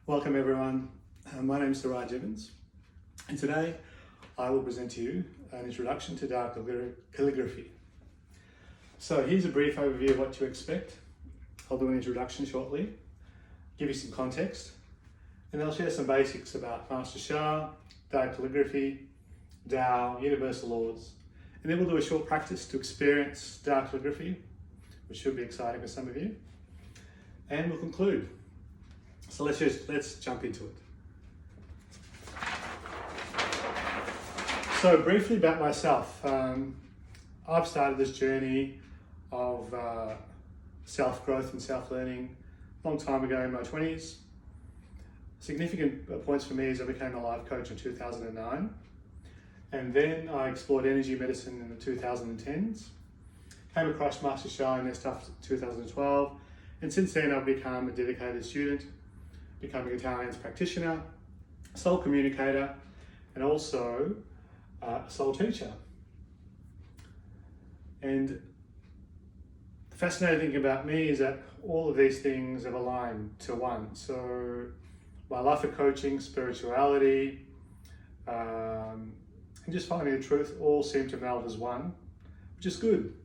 Welcome everyone, my name is Siraj Evans, and today I will present to you an introduction to Tao Calligraphy. So here's a brief overview of what to expect. I'll do an introduction shortly, give you some context, and I'll share some basics about Master Sha, Tao Calligraphy, Tao, universal laws, and then we'll do a short practice to experience Tao Calligraphy, which should be exciting for some of you, and we'll conclude. So let's jump into it. So briefly about myself, I've started this journey of self-growth and self-learning a long time ago in my 20s. Significant points for me is I became a life coach in 2009, and then I explored energy medicine in the 2010s. Came across Master Sha and their stuff in 2012, and since then I've become a dedicated student, becoming a Italian practitioner, soul communicator, and also a soul teacher. And the fascinating thing about me is that all of these things have aligned to one. So my life of coaching, spirituality, and just finding the truth all seem to meld as one, which is good.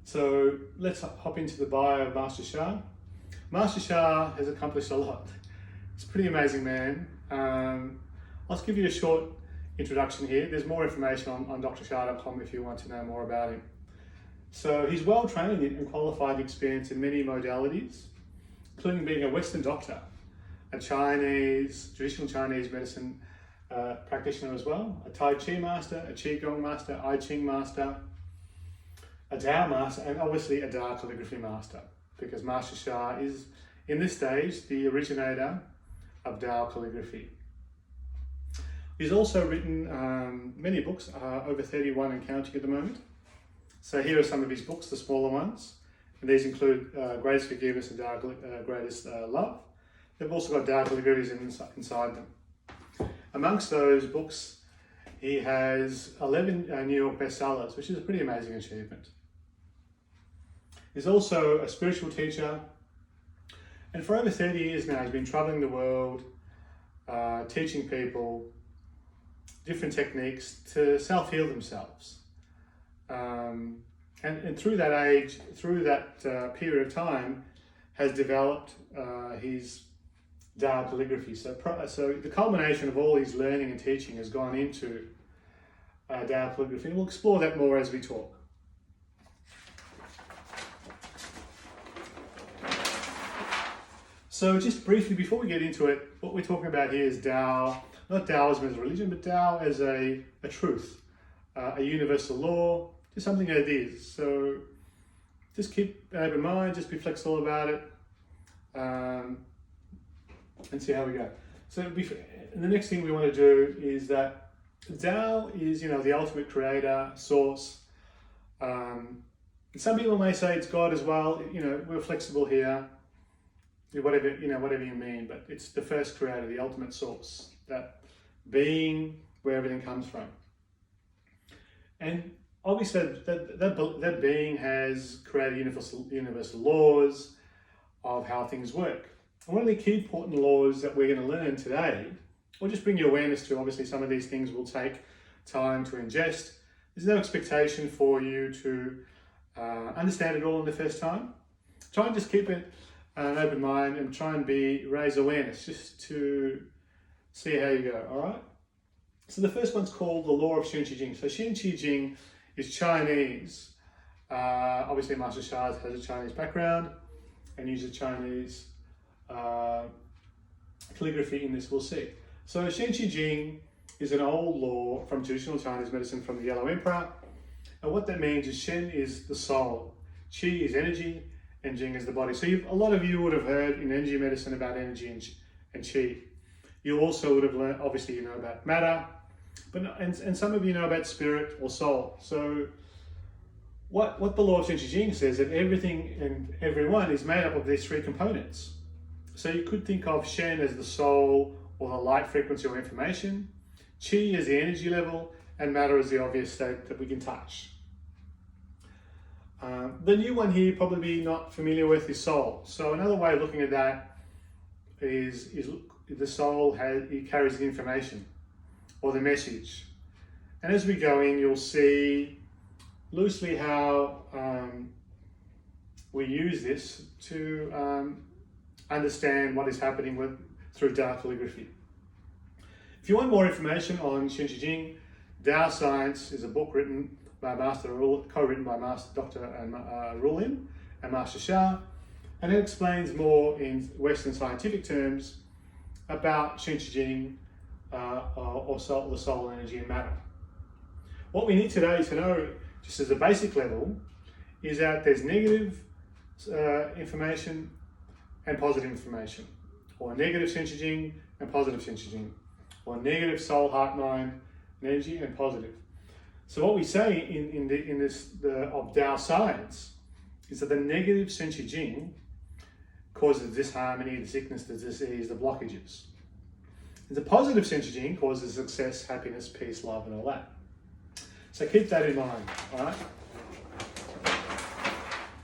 So let's hop into the bio of Master Sha. Master Sha has accomplished a lot. He's a pretty amazing man. I'll just give you a short introduction here. There's more information on drsha.com if you want to know more about him. So he's well trained and qualified experience in many modalities, including being a Western doctor, a traditional Chinese medicine practitioner as well, a Tai Chi master, a Qigong master, I Ching master, a Tao master, and obviously a Tao calligraphy master, because Master Sha is, in this stage, the originator of Tao calligraphy. He's also written many books, over 31 and counting at the moment. So here are some of his books, the smaller ones, and these include Greatest Forgiveness and Tao Greatest Love. They've also got Tao calligraphies inside them. Amongst those books, he has 11 New York bestsellers, which is a pretty amazing achievement. He's also a spiritual teacher, and for over 30 years now he's been traveling the world, teaching people different techniques to self-heal themselves. And through that period of time, has developed his Tao calligraphy. So the culmination of all his learning and teaching has gone into Tao calligraphy, and we'll explore that more as we talk. So just briefly, before we get into it, what we're talking about here is Tao, not Taoism as a religion, but Tao as a truth, a universal law, just something that it is. So just keep an open mind, just be flexible about it, and see how we go. So the next thing we want to do is that Tao is, the ultimate creator, source. Some people may say it's God as well. We're flexible here. Whatever you mean, but it's the first creator, the ultimate source, that being where everything comes from. And obviously that being has created universal laws of how things work. And one of the key important laws that we're going to learn today, we'll just bring you awareness to. Obviously some of these things will take time to ingest. There's no expectation for you to understand it all in the first time. Try and just keep it an open mind and try and raise awareness just to see how you go, all right? So the first one's called the law of Shen Qi Jing. So Shen Qi Jing is Chinese. Obviously Master Sha has a Chinese background and uses Chinese calligraphy in this, we'll see. So Shen Qi Jing is an old law from traditional Chinese medicine from the Yellow Emperor. And what that means is Shen is the soul, Qi is energy, and Jing is the body. So a lot of you would have heard in energy medicine about energy and Qi. You also would have learned, obviously you know about matter, and some of you know about spirit or soul. So what the law of Shen Qi Jing says, that everything and everyone is made up of these three components. So you could think of Shen as the soul or the light frequency or information, Qi as the energy level, and matter as the obvious state that we can touch. The new one here, probably not familiar with, is soul. So another way of looking at that, is the soul it carries the information or the message. And as we go in, you'll see loosely how we use this to understand what is happening through Tao Calligraphy. If you want more information on Shen Qi Jing, Tao Science is a book written by co-written by Master Dr. Rulin and Master Sha, and it explains more in Western scientific terms about Shen Qi Jing or the soul energy and matter. What we need today to know, just as a basic level, is that there's negative information and positive information, or negative Shen Qi Jing and positive Shen Qi Jing, or negative soul, heart, mind, energy, and positive. So what we say in this of Tao science is that the negative Shen Qi Jing causes disharmony, the sickness, the disease, the blockages. And the positive Shen Qi Jing causes success, happiness, peace, love, and all that. So keep that in mind, all right?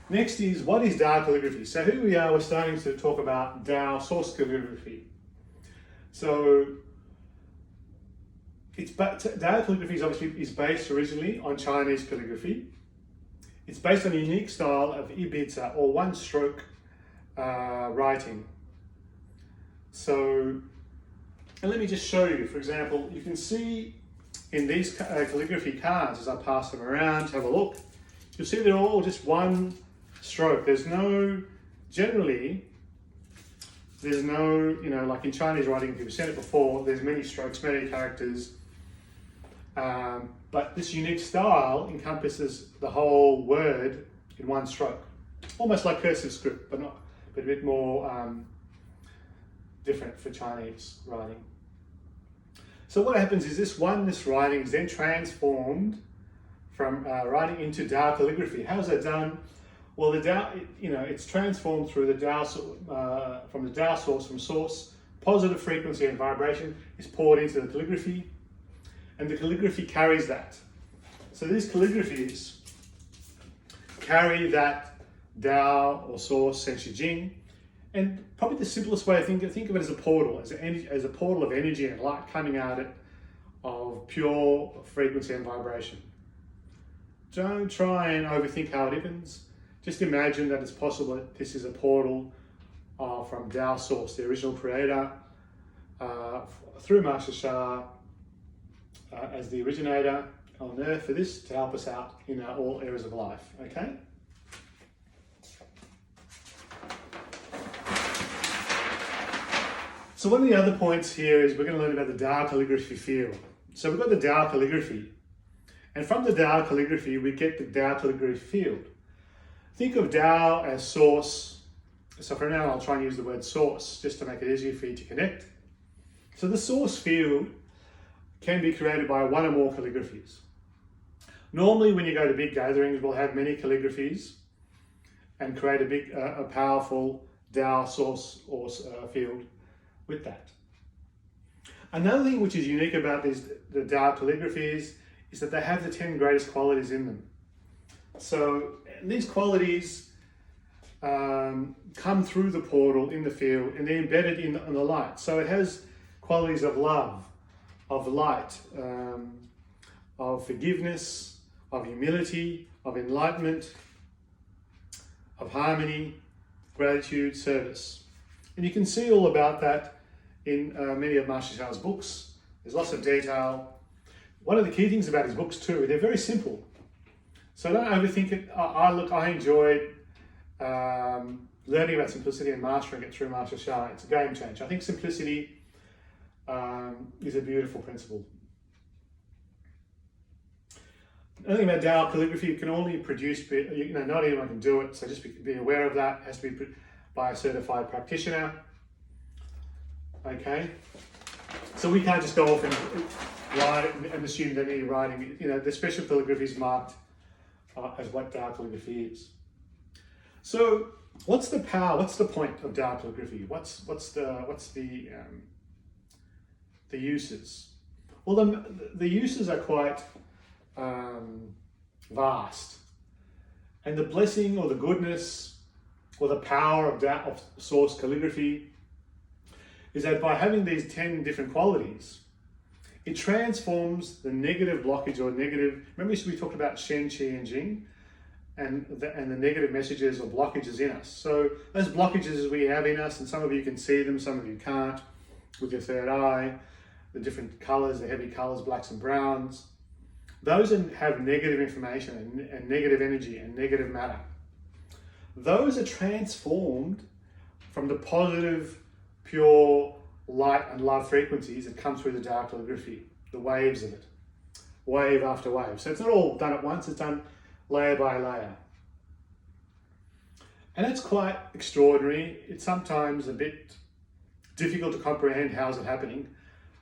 Next is, what is Tao Calligraphy? So here we are, we're starting to talk about Tao source calligraphy. So Tao calligraphy is based originally on Chinese calligraphy. It's based on a unique style of ibiza, or one-stroke writing. So, and let me just show you. For example, you can see in these calligraphy cards, as I pass them around, have a look, you'll see they're all just one stroke. Generally, there's no, like in Chinese writing, if you've seen it before, there's many strokes, many characters. But this unique style encompasses the whole word in one stroke. Almost like cursive script, but a bit more different for Chinese writing. So what happens is this writing is then transformed from writing into Tao calligraphy. How's that done? Well, the Tao, it's transformed through the Tao, from the Tao source, from source. Positive frequency and vibration is poured into the calligraphy, and the calligraphy carries that. So these calligraphies carry that Tao or source, Shen Qi Jing, and probably the simplest way to think of it as a portal, as a portal of energy and light coming out of pure frequency and vibration. Don't try and overthink how it happens. Just imagine that it's possible that this is a portal from Tao Source, the original creator, through Master Sha as the originator on earth for this to help us out in all areas of life, okay? So one of the other points here is we're going to learn about the Tao Calligraphy Field. So we've got the Tao Calligraphy, and from the Tao Calligraphy we get the Tao Calligraphy Field. Think of Tao as source. So for now I'll try and use the word source just to make it easier for you to connect. So the source field can be created by one or more calligraphies. Normally when you go to big gatherings, we'll have many calligraphies and create a powerful Tao source or field with that. Another thing which is unique about the Tao calligraphies is that they have the 10 greatest qualities in them. So these qualities come through the portal in the field, and they're embedded in the light. So it has qualities of love, of light, of forgiveness, of humility, of enlightenment, of harmony, gratitude, service. And you can see all about that in many of Master Sha's books. There's lots of detail. One of the key things about his books too, they're very simple. So don't overthink it. I enjoyed learning about simplicity and mastering it through Master Sha. It's a game changer. I think simplicity is a beautiful principle. Another thing about Tao calligraphy, it can only produce, not anyone can do it, so just be aware of that. It has to be by a certified practitioner. Okay, so we can't just go off and write and assume that any writing, the special calligraphy is marked as what Tao calligraphy is. So, what's the power? What's the point of Tao calligraphy? What's the uses? Well, the uses are quite vast, and the blessing or the goodness or the power of source calligraphy is that by having these 10 different qualities, it transforms the negative blockage or negative, remember we talked about Shen, Qi and Jing, and the negative messages or blockages in us. So those blockages we have in us, and some of you can see them, some of you can't, with your third eye, the different colors, the heavy colors, blacks and browns, those have negative information and negative energy and negative matter. Those are transformed from the positive, pure light and love frequencies that come through the Tao calligraphy, the waves of it, wave after wave. So it's not all done at once, it's done layer by layer. And it's quite extraordinary. It's sometimes a bit difficult to comprehend how is it happening.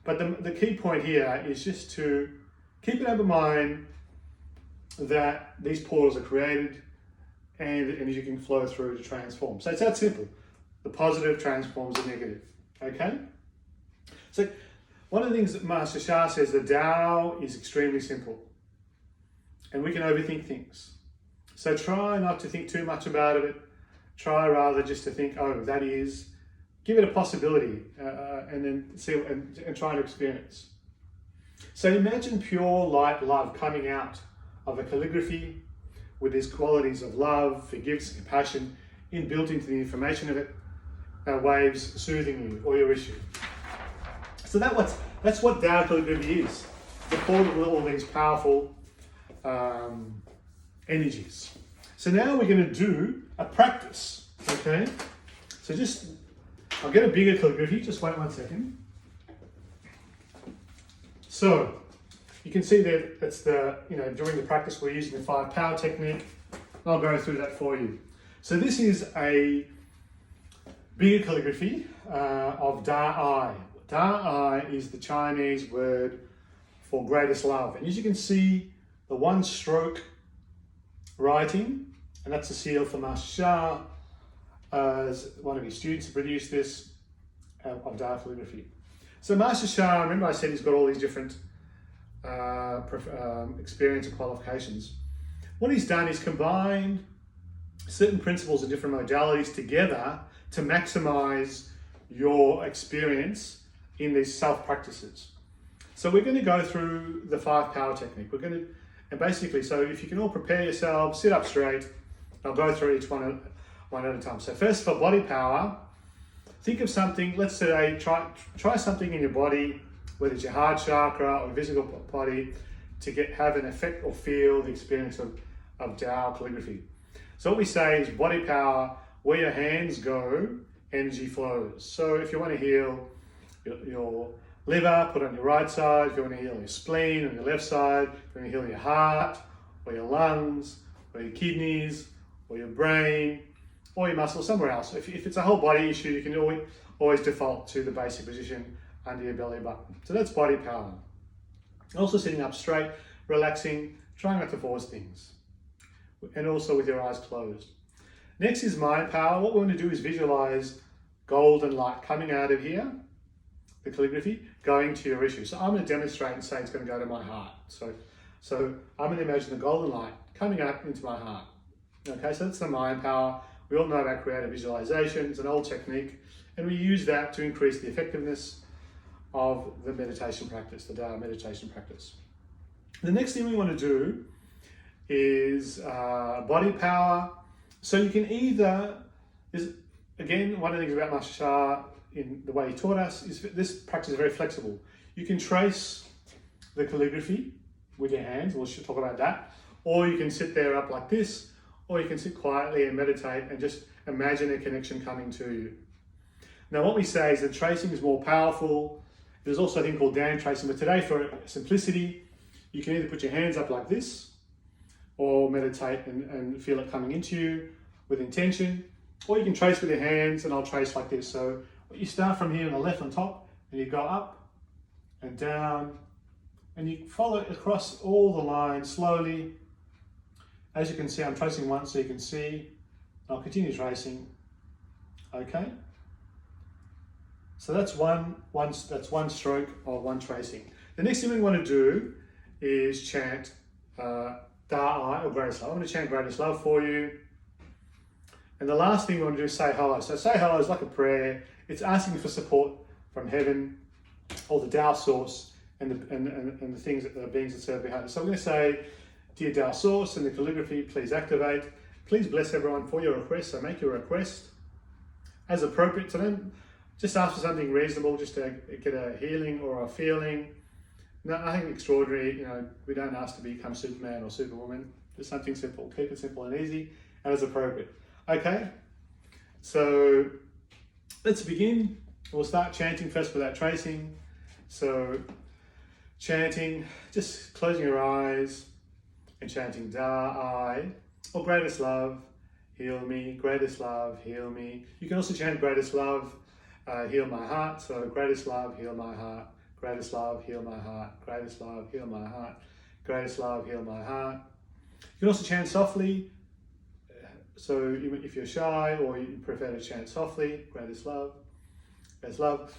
But the key point here is just to keep an open mind that these portals are created and energy can flow through to transform. So it's that simple. The positive transforms the negative, okay? So one of the things that Master Sha says, the Tao is extremely simple and we can overthink things. So try not to think too much about it. Try rather just to think, oh, that is, give it a possibility and then see and try to experience. So imagine pure light love coming out of a calligraphy with these qualities of love, forgiveness, compassion inbuilt into the information of it, waves soothing you or your issue. So that's what Tao calligraphy is. The portal with all these powerful energies. So now we're going to do a practice, okay? So I'll get a bigger calligraphy, just wait 1 second. So, you can see that that's during the practice we're using the 5 power technique. I'll go through that for you. So this is a bigger calligraphy of Da-I. Da-I is the Chinese word for greatest love. And as you can see, the 1-stroke writing, and that's a seal for Master Sha, as one of his students produced this of Tao calligraphy. So Master Sha, remember I said he's got all these different experience and qualifications. What he's done is combined certain principles and different modalities together to maximize your experience in these self-practices. So we're going to go through the 5 power technique. And basically, so if you can all prepare yourselves, sit up straight, I'll go through each one at a time. So first for body power, think of something, let's say, try something in your body, whether it's your heart chakra or physical body, to have an effect or feel the experience of Tao calligraphy. So what we say is body power, where your hands go, energy flows. So if you want to heal your liver, put it on your right side. If you want to heal your spleen on your left side, if you want to heal your heart, or your lungs, or your kidneys, or your brain, or your muscles, somewhere else. If it's a whole body issue, you can always default to the basic position under your belly button. So that's body power. Also sitting up straight, relaxing, trying not to force things. And also with your eyes closed. Next is mind power. What we want to do is visualize golden light coming out of here, the calligraphy, going to your issue. So I'm going to demonstrate and say it's going to go to my heart. So I'm going to imagine the golden light coming up into my heart. Okay, so that's the mind power. We all know about creative visualization. It's an old technique, and we use that to increase the effectiveness of the meditation practice, the Tao meditation practice. The next thing we want to do is body power. So you can again, one of the things about Master Sha in the way he taught us is this practice is very flexible. You can trace the calligraphy with your hands, we'll talk about that, or you can sit there up like this, or you can sit quietly and meditate and just imagine a connection coming to you. Now what we say is that tracing is more powerful. There's also a thing called down tracing, but today for simplicity, you can either put your hands up like this, or meditate and feel it coming into you with intention, or you can trace with your hands, and I'll trace like this. So you start from here on the left on top, and you go up and down, and you follow it across all the lines slowly. As you can see, I'm tracing once so you can see. I'll continue tracing. Okay. So that's one stroke of one tracing. The next thing we want to do is chant Da-I or greatest love. I'm going to chant greatest love for you. And the last thing we want to do is say hello. So say hello is like a prayer. It's asking for support from heaven, or the Tao source, and the things that the beings that serve behind us. So I'm going to say, dear Tao source and the calligraphy, please activate. Please bless everyone for your request. So make your request as appropriate to them. Just ask for something reasonable, just to get a healing or a feeling. Nothing extraordinary. You know, we don't ask to become Superman or Superwoman. Just something simple. Keep it simple and easy, and as appropriate. Okay. So let's begin. We'll start chanting first without tracing. So chanting, just closing your eyes and chanting Da, I, or greatest love, heal me, greatest love, heal me. You can also chant greatest love, heal my heart. So greatest love, heal my heart, greatest love, heal my heart, greatest love, heal my heart, greatest love, heal my heart. You can also chant softly. So if you're shy or you prefer to chant softly, greatest love, greatest love.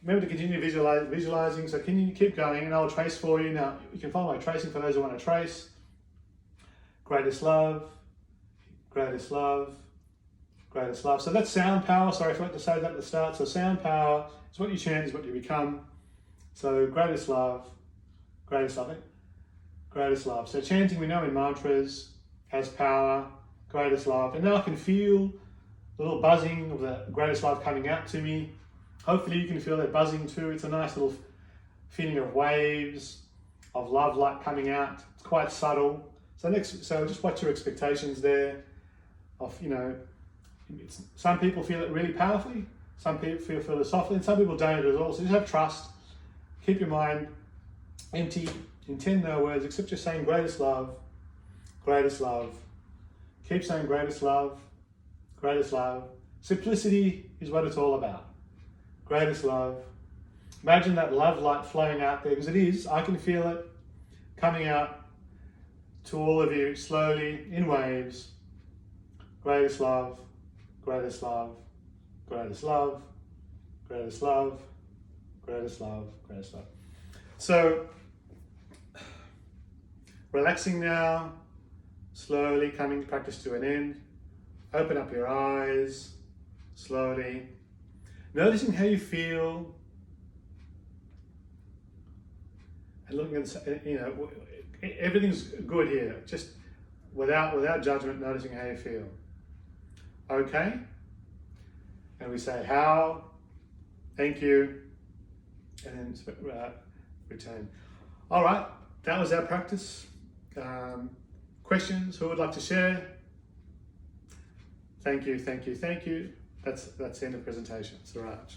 Remember to continue visualizing, so can you keep going and I'll trace for you. Now, you can follow my tracing for those who want to trace. Greatest love, greatest love, greatest love. So that's sound power. Sorry, I forgot to say that at the start. So sound power is what you chant, is what you become. So greatest love, greatest love, greatest love. So chanting, we know in mantras, has power, greatest love. And now I can feel the little buzzing of the greatest love coming out to me. Hopefully you can feel that buzzing too. It's a nice little feeling of waves of love light coming out. It's quite subtle. So just watch your expectations there. Of, you know, some people feel it really powerfully. Some people feel it softly, and some people don't at all. So just have trust. Keep your mind empty. Intend no words except just saying greatest love, greatest love. Keep saying greatest love, greatest love. Simplicity is what it's all about. Greatest love. Imagine that love light flowing out there, because it is. I can feel it coming out to all of you slowly in waves. Greatest love, greatest love, greatest love, greatest love, greatest love, greatest love. So, relaxing now, slowly coming practice to an end. Open up your eyes, slowly. Noticing how you feel, and looking at, you know, everything's good here. Just without judgment, noticing how you feel. Okay? And we say how, thank you, and then return. All right, that was our practice. Questions? Who would like to share? Thank you, thank you, thank you. That's the end of the presentation. Suraj.